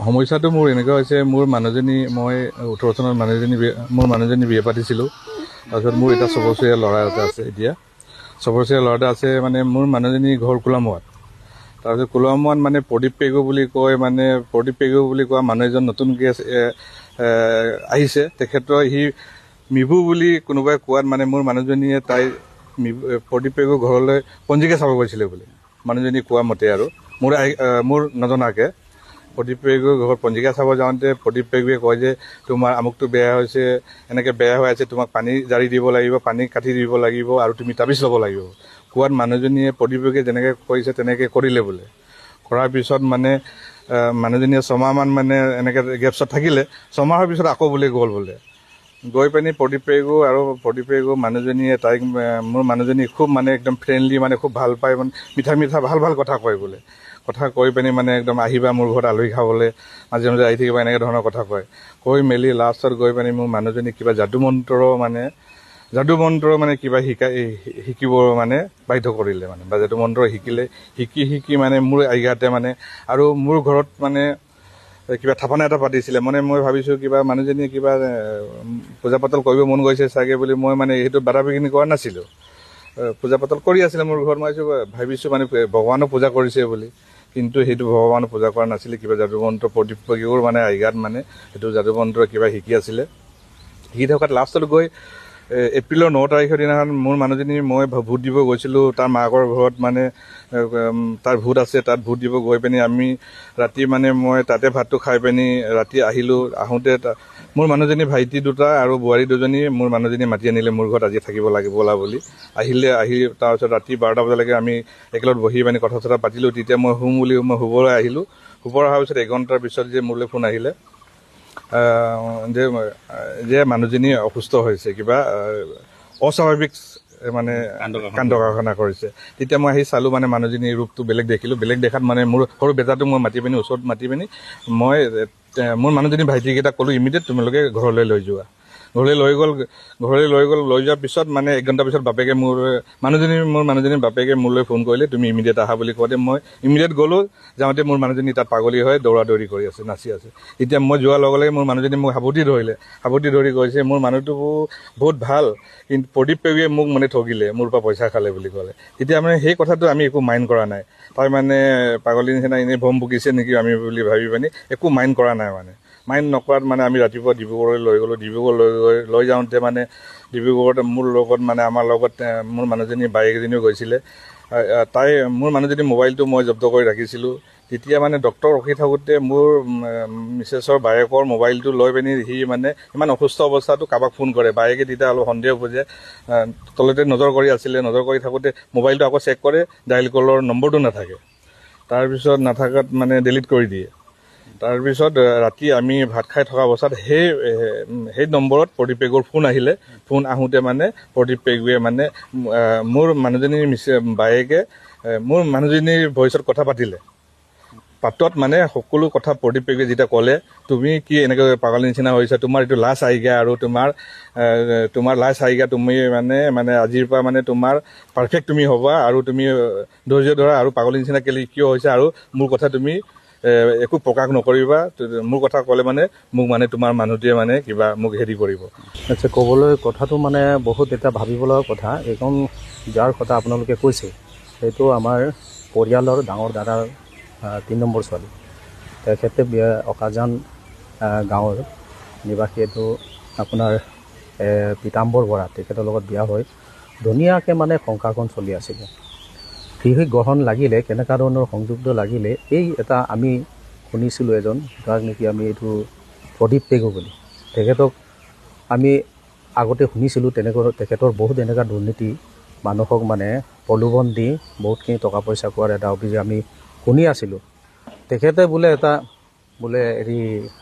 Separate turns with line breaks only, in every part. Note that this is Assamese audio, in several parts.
সমস্যাটো মোৰ এনেকুৱা হৈছে, মোৰ মানুহজনী মই 18 চনত মোৰ মানুহজনী বিয়া পাতিছিলোঁ। তাৰপিছত মোৰ এটা 6 বছৰীয়া ল'ৰা এটা আছে। এতিয়া 6 বছৰীয়া ল'ৰা এটা আছে। মানে মোৰ মানুহজনী ঘৰ কোলামুৱাত। তাৰপিছত কোলামুৱাত মানে প্ৰদীপ পেগু বুলি কয়, মানে প্ৰদীপ পেগু বুলি কোৱা মানুহ এজন নতুনকৈ আহিছে। তেখেতৰ সি মিবু বুলি কোনোবাই কোৱাত মানে মোৰ মানুহজনীয়ে প্ৰদীপ পেগু ঘৰলৈ পঞ্জিকা চাব গৈছিলে বুলি মানুহজনী কোৱা মতে, আৰু মোৰ নজনাকৈ প্ৰদীপ পেগুৰ ঘৰত পঞ্জিকা চাব যাওঁতে প্ৰদীপ পেগুৱে কয় যে তোমাৰ আমুকটো বেয়া হৈছে, এনেকৈ বেয়া হৈ আছে, তোমাক পানী জাৰি দিব লাগিব, পানী কাটি দিব লাগিব, আৰু তুমি তাবিজ ল'ব লাগিব। কোৱাত মানুহজনীয়ে প্ৰদীপ পেগুৱে যেনেকৈ কৰিছে তেনেকৈ কৰিলে বোলে। কৰাৰ পিছত মানে মানুহজনীয়ে 6 মাহমান মানে এনেকৈ গেপছত থাকিলে। 6 মাহৰ পিছত আকৌ বোলে গ'ল বোলে। গৈ পিনি প্ৰদীপ পেগু মানুহজনীয়ে মোৰ মানুহজনী খুব মানে একদম ফ্ৰেণ্ডলি, মানে খুব ভাল পায়, মানে মিঠা ভাল কথা কয় বোলে। কথা কৈ পিনি মানে একদম আহিবা মোৰ ঘৰত আলহী খাবলৈ, মাজে মাজে আহি থাকিবা, এনেকৈ ধৰণৰ কথা কয়। কৈ মেলি লাষ্টত গৈ পিনি মোৰ মানুহজনী কিবা যাদু মন্ত্ৰ মানে কিবা শিকিব মানে বাধ্য কৰিলে, মানে বা যাদু মন্ত্ৰ শিকি মানে মোৰ আইগাতে মানে, আৰু মোৰ ঘৰত মানে কিবা থাপনা এটা পাতিছিলে। মানে মই ভাবিছোঁ কিবা মানুহজনীয়ে কিবা পূজা পাতল কৰিব মন গৈছে চাগে বুলি মই মানে সেইটো বাধা বিঘিনি কৰা নাছিলোঁ। পূজা পাতল কৰি আছিলে মোৰ ঘৰত। মই ভাবিছোঁ মানে ভগৱানক পূজা কৰিছে বুলি, কিন্তু সেইটো ভগৱানক পূজা কৰা নাছিলে। কিবা যাদু মন্ত্ৰ প্ৰদীপ পেগুৰ মানে আইগাত মানে সেইটো যাদু মন্ত্ৰ কিবা শিকি আছিলে। শিকি থকাত লাষ্টত গৈ এপ্ৰিলৰ 9 তাৰিখৰ দিনাখন মোৰ মানুহজনী মই ভোট দিব গৈছিলোঁ তাৰ মাকৰ ঘৰত। মানে তাৰ ভোট আছে, তাত ভোট দিব গৈ পিনি আমি ৰাতি মানে মই তাতে ভাতটো খাই পিনি ৰাতি আহিলোঁ। আহোঁতে মোৰ মানুহজনী ভাইটি 2টা আৰু বোৱাৰী 2জনী মোৰ মানুহজনী মাতি আনিলে মোৰ ঘৰত আজি থাকিব লাগিব ব'লা বুলি। আহি তাৰপিছত ৰাতি 12টা বজালৈকে আমি একেলগত বহি পিনি কথা চথা পাতিলোঁ। তেতিয়া মই শুবলৈ আহিলোঁ। শুবৰ অহাৰ পিছত 1 ঘণ্টাৰ পিছত যে মোলৈ ফোন আহিলে যে মানুহজনী অসুস্থ হৈছে, কিবা অস্বাভাৱিক মানে কাণ্ড কাৰখানা কৰিছে। তেতিয়া মই আহি চালোঁ, মানে মানুহজনীৰ ৰূপটো বেলেগ দেখিলোঁ। বেলেগ দেখাত মানে মোৰ সৰু বেটাটো মই ওচৰত মাতি পিনি মই মোৰ মানুহজনী ভাইটিকেইটাক ক'লোঁ ইমিডিয়েট তোমালোকে ঘৰলৈ লৈ যোৱা। ঘৰলৈ লৈ যোৱাৰ পিছত মানে 1 ঘণ্টাৰ পিছত মোৰ মানুহজনীৰ বাপেকে মোলৈ ফোন কৰিলে, তুমি ইমিডিয়েট আহা বুলি কওঁতে মই ইমিডিয়েট গ'লোঁ। যাওঁতে মোৰ মানুহজনী তাত পাগলী হৈ দৌৰা দৌৰি কৰি আছে, নাচি আছে। এতিয়া মই যোৱাৰ লগে লগে মোৰ মানুহজনী মোক সাৱটি ধৰি কৈছে মোৰ মানুহটো বহুত ভাল, কিন্তু প্ৰদীপ পেগুৱে মোক মানে ঠগিলে, মোৰ পৰা পইচা খালে বুলি ক'লে। তেতিয়া মানে সেই কথাটো আমি একো মাইণ্ড কৰা নাই। তাই মানে পাগলী নিচিনা এনেই ভম বকিছে নেকি আমি বুলি ভাবি পিনি একো মাইণ্ড কৰা নাই। মাইণ্ড নকৰাত মানে আমি ৰাতিপুৱা ডিব্ৰুগড়লৈ লৈ গ'লোঁ। লৈ যাওঁতে মানে ডিব্ৰুগড়ত আমাৰ লগত মোৰ মানুহজনী বায়েক এজনীও গৈছিলে। মোৰ মানুহজনী মোবাইলটো মই জব্দ কৰি ৰাখিছিলোঁ। তেতিয়া মানে ডক্টৰ ৰখি থাকোঁতে মোৰ মিছেছৰ বায়েকৰ মোবাইলটো লৈ পিনি সি মানে ইমান অসুস্থ অৱস্থাটো কাৰোবাক ফোন কৰে। বায়েকে তেতিয়া অলপ সন্দেহ বুজে, তলতে নজৰ কৰি আছিলে। নজৰ কৰি থাকোঁতে মোবাইলটো আকৌ চেক কৰে, ডায়েল কলৰ নম্বৰটো নাথাকে। তাৰপিছত নাথাকাত মানে ডিলিট কৰি দিয়ে। তাৰপিছত ৰাতি আমি ভাত খাই থকা অৱস্থাত সেই নম্বৰত প্ৰদীপ পেগুৰ ফোন আহিলে। ফোন আহোঁতে মানে প্ৰদীপ পেগুৱে মানে মোৰ মানুহজনীৰ বায়েকে মোৰ মানুহজনীৰ ভইচত কথা পাতিলে। পাতত মানে সকলো কথা প্ৰদীপ পেগুৱে যেতিয়া ক'লে, তুমি কি এনেকৈ পাগল নিচিনা হৈছা, তোমাৰ এইটো লাষ্ট আইগা, আৰু তোমাৰ লাষ্ট আইগা, তুমি মানে আজিৰ পৰা মানে তোমাৰ পাৰফেক্ট তুমি হ'বা, আৰু তুমি ধৈৰ্য ধৰা, আৰু পাগল নিচিনা কিয় হৈছা, আৰু মোৰ কথা তুমি একো প্ৰকাশ নকৰিবা। মোৰ কথা ক'লে মানে মোক মানে তোমাৰ মানুহটোৱে মানে কিবা মোক হেৰি কৰিব।
আচ্ছা, ক'বলৈ কথাটো মানে বহুত এটা ভাবিব লগা কথা। এইখন যাৰ কথা আপোনালোকে কৈছে সেইটো আমাৰ পৰিয়ালৰ ডাঙৰ দাদাৰ 3 নম্বৰ ছোৱালী। তেখেতে অকাজান গাঁৱৰ নিবাসী। এইটো আপোনাৰ পীতাম্বৰ বৰা, তেখেতৰ লগত বিয়া হৈ ধুনীয়াকৈ মানে সংসাৰখন চলি আছিলে। কৃষি গ্ৰহণ লাগিলে, কেনেকুৱা ধৰণৰ সংযুক্ত লাগিলে, এই এটা আমি শুনিছিলোঁ এজন, যাক নেকি আমি এইটো প্ৰদীপ পেগু বুলি, তেখেতক আমি আগতে শুনিছিলোঁ। তেখেতৰ বহুত এনেকুৱা দুৰ্নীতি, মানুহক মানে প্ৰলোভন দি বহুতখিনি টকা পইচা খোৱাৰ এটা অভিযোগ আমি শুনি আছিলোঁ। তেখেতে বোলে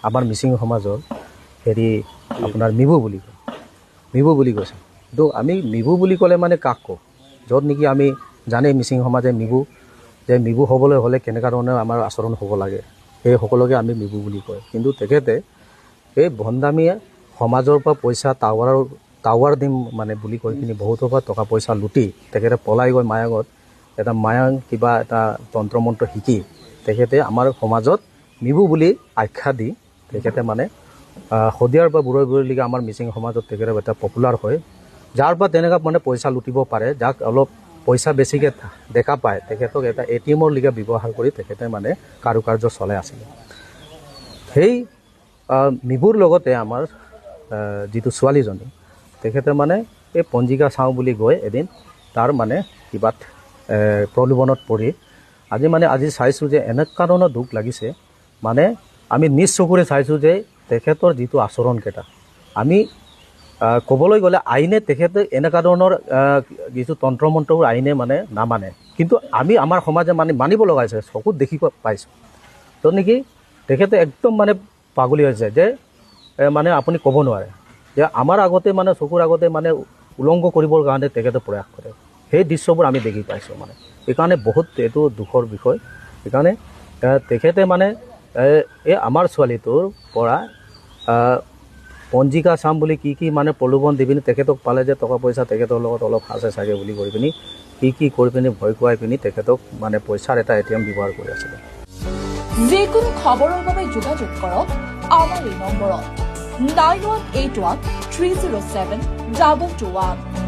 আমাৰ মিচিং সমাজৰ আপোনাৰ মিবু বুলি কৈছে। তো আমি মিবু বুলি ক'লে মানে কাক কওঁ? য'ত নেকি আমি জানেই মিচিং সমাজে মিবু হ'বলৈ হ'লে কেনেকুৱা ধৰণৰ আমাৰ আচৰণ হ'ব লাগে, সেই সকলোকে আমি মিবু বুলি কয়। কিন্তু তেখেতে এই ভণ্ডামীয়ে সমাজৰ পৰা পইচা টাৱাৰ দিম মানে বুলি কৈ পিনি বহুতৰ পৰা টকা পইচা লুটি তেখেতে পলাই গৈ মায়ঙত এটা কিবা এটা তন্ত্ৰ মন্ত্ৰ শিকি তেখেতে আমাৰ সমাজত মিবু বুলি আখ্যা দি তেখেতে মানে শদিয়াৰ পৰা বুঢ়ৈলৈকে আমাৰ মিচিং সমাজত তেখেতে এটা পপুলাৰ হয়, যাৰ পৰা তেনেকুৱা মানে পইচা লুটিব পাৰে, যাক অলপ পইচা বেছিকৈ দেখা পায় তেখেতক এটা ATMৰ লিগা ব্যৱহাৰ কৰি তেখেতে মানে কাৰুকাৰ্য চলাই আছিলে। সেই মিবুৰ লগতে আমাৰ যিটো ছোৱালীজনী তেখেতে মানে এই পঞ্জিকা চাওঁ বুলি গৈ এদিন তাৰ মানে কিবাত প্ৰলোভনত পৰি আজি চাইছোঁ যে এনেকুৱা ধৰণৰ দুখ লাগিছে। মানে আমি নিজ চকুৰে চাইছোঁ যে তেখেতৰ যিটো আচৰণকেইটা আমি ক'বলৈ গ'লে আইনে তেখেতে এনেকুৱা ধৰণৰ কিছু তন্ত্ৰ মন্ত্ৰবোৰ আইনে মানে নামানে, কিন্তু আমি আমাৰ সমাজে মানিব লগা হৈছে, চকুত দেখিব পাইছোঁ। তো নেকি তেখেতে একদম মানে পাগলী হৈছে যে মানে আপুনি ক'ব নোৱাৰে যে আমাৰ আগতে মানে চকুৰ আগতে মানে উলংঘ কৰিবৰ কাৰণে তেখেতে প্ৰয়াস কৰে। সেই দৃশ্যবোৰ আমি দেখি পাইছোঁ। মানে সেইকাৰণে বহুত এইটো দুখৰ বিষয়। সেইকাৰণে তেখেতে মানে এই আমাৰ ছোৱালীটোৰ পৰা পঞ্জিকা চাম বুলি কি মানে প্ৰলোভন দি পিনি তেখেতক পালে যে টকা পইচা তেখেতৰ লগত অলপ আছে চাগে বুলি কৰি পিনি কি কৰি পিনি ভয় খুৱাই পিনি তেখেতক মানে পইচাৰ এটা ATM ব্যৱহাৰ কৰি আছিলে।
যিকোনো খবৰৰ বাবে যোগাযোগ কৰক আমাৰ এই নম্বৰত 9181 307 2221।